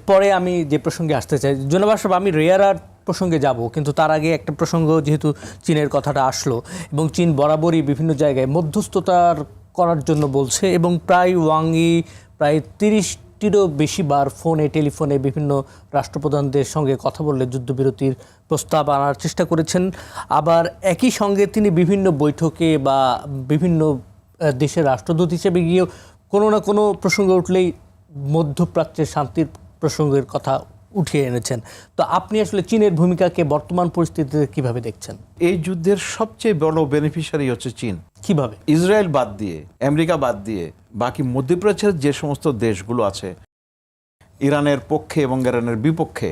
পরে আমি যে প্রসঙ্গে আসতে চাই, জনাব আশরাফ, আমি রেয়ার আর্থ প্রসঙ্গে যাব, কিন্তু তার আগে একটা প্রসঙ্গ, যেহেতু চীনের কথাটা আসলো এবং চীন বরাবরই বিভিন্ন জায়গায় মধ্যস্থতার করার জন্য বলছে এবং প্রায় ওয়াংই প্রায় 30টিরও বেশি বার টেলিফোনে বিভিন্ন রাষ্ট্রপ্রধানদের সঙ্গে কথা বললে যুদ্ধবিরতির প্রস্তাব আনার চেষ্টা করেছেন। আবার একই সঙ্গে তিনি বিভিন্ন বৈঠকে বা বিভিন্ন দেশের রাষ্ট্রদূত হিসেবে গিয়েও কোনো না কোনো প্রসঙ্গ উঠলেই মধ্যপ্রাচ্যের শান্তির প্রসঙ্গের কথা উঠিয়ে এনেছেন। তো আপনি আসলে চীনের ভূমিকাকে বর্তমান পরিস্থিতিতে কিভাবে দেখছেন? এই যুদ্ধের সবচেয়ে বড় বেনিফিশিয়ারি হচ্ছে চীন। কিভাবে? ইসরায়েল বাদ দিয়ে, আমেরিকা বাদ দিয়ে বাকি মধ্যপ্রাচ্যের যে সমস্ত দেশগুলো আছে, ইরানের পক্ষে এবং ইরানের বিপক্ষে,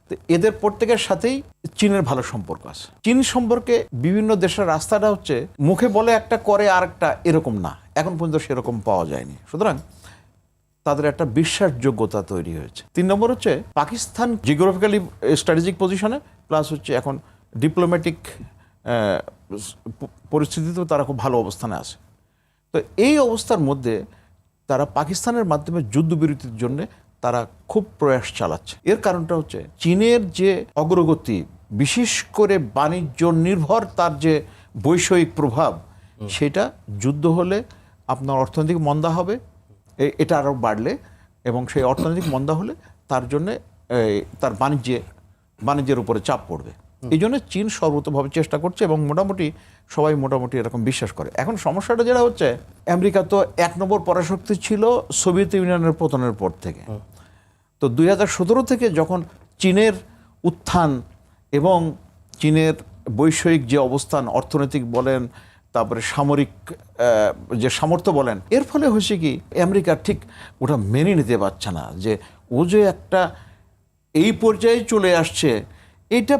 তো এদের প্রত্যেকের সাথেই চীনের ভালো সম্পর্ক আছে। চীন সম্পর্কে বিভিন্ন দেশের রাস্তাটা হচ্ছে মুখে বলে একটা করে আরেকটা, এরকম না, এখন পর্যন্ত সেরকম পাওয়া যায়নি। সুতরাং তাদের একটা বিশ্বাসযোগ্যতা তৈরি হয়েছে। 3 নম্বর হচ্ছে পাকিস্তান জিওগ্রাফিক্যালি স্ট্র্যাটেজিক পজিশনে, প্লাস হচ্ছে এখন ডিপ্লোম্যাটিক পরিস্থিতিতেও তারা খুব ভালো অবস্থানে আছে। তো এই অবস্থার মধ্যে তারা পাকিস্তানের মাধ্যমে যুদ্ধবিরতির জন্য তারা খুব প্রয়াস চালাচ্ছে। এর কারণটা হচ্ছে চীনের যে অগ্রগতি, বিশেষ করে বাণিজ্য নির্ভর তার যে বৈষয়িক প্রভাব, সেটা যুদ্ধ হলে আপনার অর্থনৈতিক মন্দা হবে, এটা আরও বাড়লে, এবং সেই অর্থনৈতিক মন্দা হলে তার জন্যে তার বাণিজ্যের উপরে চাপ পড়বে। এই জন্য চীন সর্বতভাবে চেষ্টা করছে এবং সবাই মোটামুটি এরকম বিশ্বাস করে। এখন সমস্যাটা যেটা হচ্ছে, আমেরিকা তো 1 নম্বর পরাশক্তি ছিল সোভিয়েত ইউনিয়নের পতনের পর থেকে। তো 2017 থেকে যখন চীনের উত্থান এবং চীনের বৈষয়িক যে অবস্থান, অর্থনৈতিক বলেন, তারপরে সামরিক যে সামর্থ্য বলেন, এর ফলে হয়েছে কি, আমেরিকা ঠিক ওটা মেনে নিতে পারছে না যে ও যে একটা এই পর্যায়ে চলে আসছে। এইটা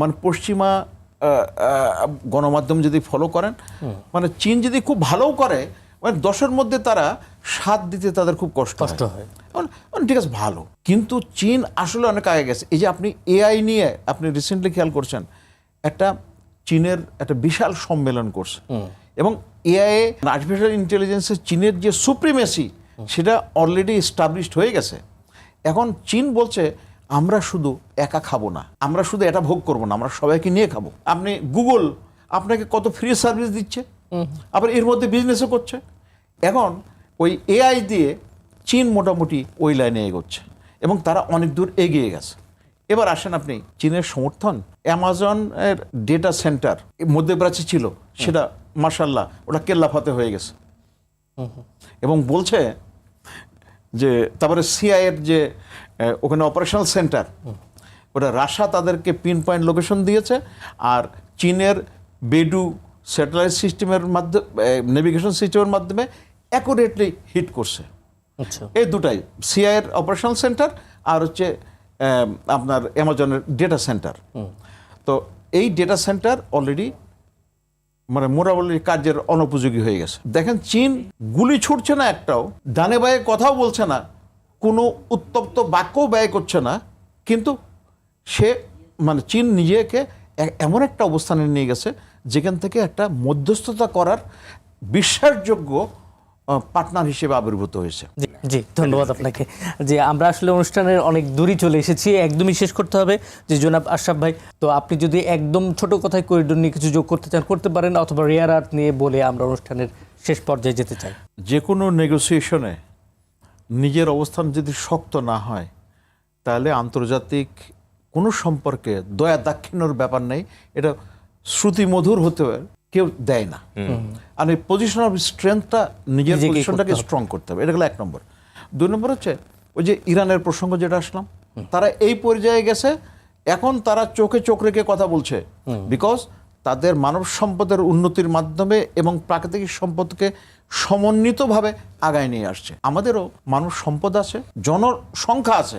মানে পশ্চিমা গণমাধ্যম যদি ফলো করেন, মানে চীন যদি খুব ভালোও করে, মানে 10-এর মধ্যে তারা 7 দিতে তাদের খুব কষ্ট হয়। ঠিক আছে, ভালো, কিন্তু চীন আসলে অনেক আগে গেছে। এই যে আপনি এআই নিয়ে আপনি রিসেন্টলি খেয়াল করছেন, চীনের একটা বিশাল সম্মেলন করছে এবং এআই আর্টিফিশিয়াল ইন্টেলিজেন্সের চীনের যে সুপ্রিমেসি, সেটা অলরেডি এস্টাবলিশড হয়ে গেছে। এখন চীন বলছে আমরা শুধু একা খাবো না, আমরা শুধু এটা ভোগ করবো না, আমরা সবাইকে নিয়ে খাবো। আপনি গুগল আপনাকে কত ফ্রি সার্ভিস দিচ্ছে, আবার এর মধ্যে বিজনেসও করছে। এখন ওই এআই দিয়ে চীন মোটামুটি ওই লাইনে এগোচ্ছে এবং তারা অনেক দূর এগিয়ে গেছে। এবার আসেন আপনি চীনের সমর্থন, অ্যামাজনের ডেটা সেন্টার মধ্যপ্রাচ্যে ছিল, সেটা মাশাআল্লাহ ওটা কেল্লাফাতে হয়ে গেছে এবং বলছে যে, তারপরে সিআইয়ের যে ওখানে অপারেশনাল সেন্টার, ওটা রাশিয়া তাদেরকে পিন পয়েন্ট লোকেশন দিয়েছে, আর চীনের বেডু স্যাটেলাইট সিস্টেমের মাধ্যমে, নেভিগেশন সিস্টেমের মাধ্যমে অ্যাকুরেটলি হিট করছে। এই দুটাই, সিআইয়ের অপারেশনাল সেন্টার আর হচ্ছে আপনার অ্যামাজনের ডেটা সেন্টার। তো এই ডেটা সেন্টার অলরেডি মানে মোটামুটি কাজের অনুপযোগী হয়ে গেছে। দেখেন চীন গুলি ছুটছে না একটাও, ডানে বায়ে কথাও বলছে না, কোনো উত্তপ্ত বাক্যও ব্যয় করছে না, কিন্তু সে মানে চীন নিজেকে এমন একটা অবস্থানে নিয়ে গেছে যেখান থেকে একটা মধ্যস্থতা করার বিশ্বাসযোগ্য পার্টনার হিসেবে আবির্ভূত হয়েছে। জি, ধন্যবাদ আপনাকে। যে আমরা আসলে অনুষ্ঠানের অনেক দূরই চলে এসেছি, একদমই শেষ করতে হবে। যে জনাব আশরাফ ভাই, তো আপনি যদি একদম ছোট কথায় করিডোর নিয়ে কিছু যোগ করতে চান করতে পারেন, অথবা রেয়ার আর্থ নিয়ে বলে আমরা অনুষ্ঠানের শেষ পর্যায়ে যেতে চাই। যে কোনো নেগোসিয়েশনে নিজের অবস্থান যদি শক্ত না হয়, তাহলে আন্তর্জাতিক কোনো সম্পর্কে দয়া দাক্ষিণ্যর ব্যাপার নেই, এটা শ্রুতিমধুর হতে কেউ দেয় না। আর এই পজিশন অফ স্ট্রেংথটা, নিজের পজিশনটাকে স্ট্রং করতে হবে, এটা হলো 1 নম্বর। 2 নম্বর হচ্ছে ওই যে ইরানের প্রসঙ্গ যেটা আসলাম, তারা এই পর্যায়ে গেছে, এখন তারা চোখে চোখ রেখে কথা বলছে, বিকজ তাদের মানব সম্পদের উন্নতির মাধ্যমে এবং প্রাকৃতিক সম্পদকে সমন্বিতভাবে আগায় নিয়ে আসছে। আমাদেরও মানব সম্পদ আছে, জনসংখ্যা আছে,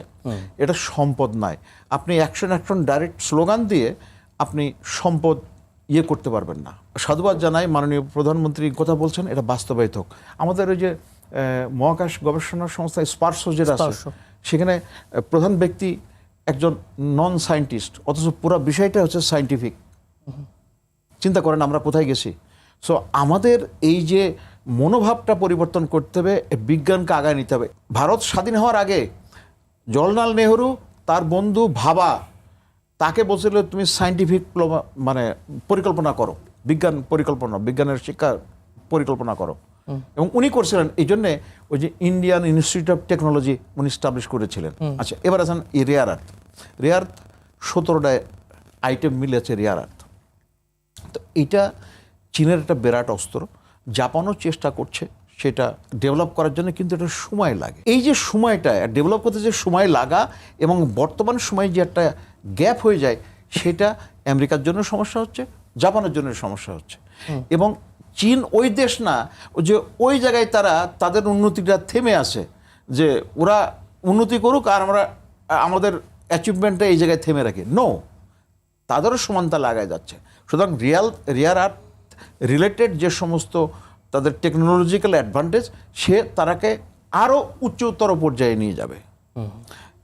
এটা সম্পদ নয়। আপনি অ্যাকশন ডাইরেক্ট স্লোগান দিয়ে আপনি সম্পদ করতে পারবেন না। সাধুবাদ জানাই মাননীয় প্রধানমন্ত্রী কথা বলছেন, এটা বাস্তবায়িত হোক। আমাদের ওই যে মহাকাশ গবেষণা সংস্থা স্পার্সো যেটা আছে, সেখানে প্রধান ব্যক্তি একজন নন সায়েন্টিস্ট, অথচ পুরো বিষয়টা হচ্ছে সায়েন্টিফিক। চিন্তা করেন আমরা কোথায় গেছি। সো আমাদের এই যে মনোভাবটা পরিবর্তন করতে হবে, বিজ্ঞানকে আগায় নিতে হবে। ভারত স্বাধীন হওয়ার আগে জওহরলাল নেহরু তার বন্ধু ভাবা তাকে বলছিল তুমি সায়েন্টিফিক মানে পরিকল্পনা করো, বিজ্ঞানের শিক্ষা পরিকল্পনা করো, এবং উনি করছিলেন। এই জন্যে ওই যে ইন্ডিয়ান ইনস্টিটিউট অফ টেকনোলজি উনি স্টাবলিশ করেছিলেন। আচ্ছা, এবার আছেন এই রেয়ার আর্থ। 17টা আইটেম মিলেছে রেয়ার আর্থ। তো এটা চীনের একটা বিরাট অস্ত্র, জাপানও চেষ্টা করছে সেটা ডেভেলপ করার জন্য, কিন্তু এটা সময় লাগে। এই যে সময়টা ডেভেলপ করতে যে সময় লাগা এবং বর্তমান সময়ে যে একটা গ্যাপ হয়ে যায়, সেটা আমেরিকার জন্য সমস্যা হচ্ছে, জাপানের জন্য সমস্যা হচ্ছে। এবং চীন ওই দেশ না যে ওই জায়গায় তারা তাদের উন্নতিটা থেমে আছে, যে ওরা উন্নতি করুক আর আমরা আমাদের অ্যাচিভমেন্টটা এই জায়গায় থেমে রাখি। নো, তাদেরও সমানতা লাগায় যাচ্ছে। সুতরাং রেয়ার আর্থ রিলেটেড যে সমস্ত তাদের টেকনোলজিক্যাল অ্যাডভান্টেজ, সে তারাকে আরও উচ্চতর পর্যায়ে নিয়ে যাবে।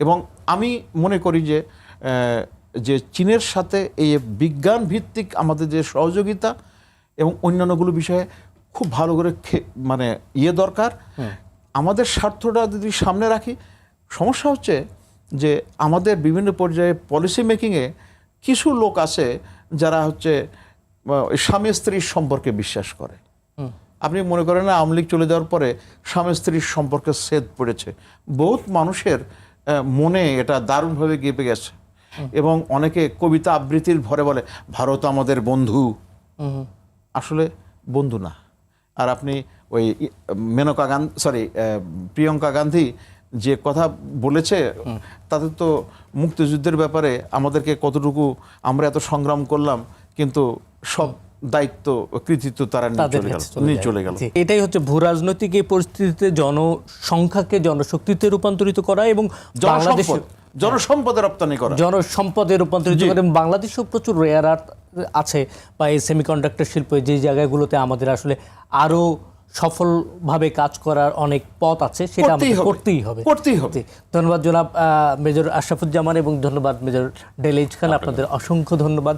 এবং আমি মনে করি যে চীনের সাথে এই বিজ্ঞান ভিত্তিক আমাদের যে সহযোগিতা এবং অন্যান্যগুলো বিষয়ে খুব ভালো করে মানে দরকার। আমাদের স্বার্থটা যদি সামনে রাখি, সমস্যা হচ্ছে যে আমাদের বিভিন্ন পর্যায়ে পলিসি মেকিংয়ে কিছু লোক আছে যারা হচ্ছে স্বামী স্ত্রীর সম্পর্কে বিশ্বাস করে। আপনি মনে করেন না, আওয়ামী লীগ চলে যাওয়ার পরে স্বামী স্ত্রীর সম্পর্কে ছেদ পড়েছে, বহুত মানুষের মনে এটা দারুণভাবে গেঁপে গেছে। এবং অনেকে কবিতা আবৃত্তির ভরে বলে ভারত আমাদের বন্ধু, আসলে বন্ধু না। আর আপনি ওই প্রিয়াঙ্কা গান্ধী যে কথা বলেছে, তাতে তো মুক্তিযুদ্ধের ব্যাপারে আমাদেরকে কতটুকু আমরা এত সংগ্রাম করলাম, কিন্তু সব দায়িত্ব কৃতিত্ব তারা নিয়ে চলে গেল। এটাই হচ্ছে ভূ রাজনৈতিক এই পরিস্থিতিতে জনসংখ্যাকে জনশক্তিতে রূপান্তরিত করা এবং জনসম্পদে রপ্তানি করা, জনসম্পদে রূপান্তরিত করা। এবং বাংলাদেশেও প্রচুর রেয়ার আর্থ আছে, বা এই সেমিকন্ডাক্টর শিল্প, যে জায়গাগুলোতে আমাদের আসলে আরো সফলভাবে কাজ করার অনেক পথ আছে, সেটা আমাদের করতেই হবে। ধন্যবাদ জনাব মেজর আশরাফুজ্জামান এবং ধন্যবাদ মেজর ডেলিজ খান, আপনাদের অসংখ্য ধন্যবাদ।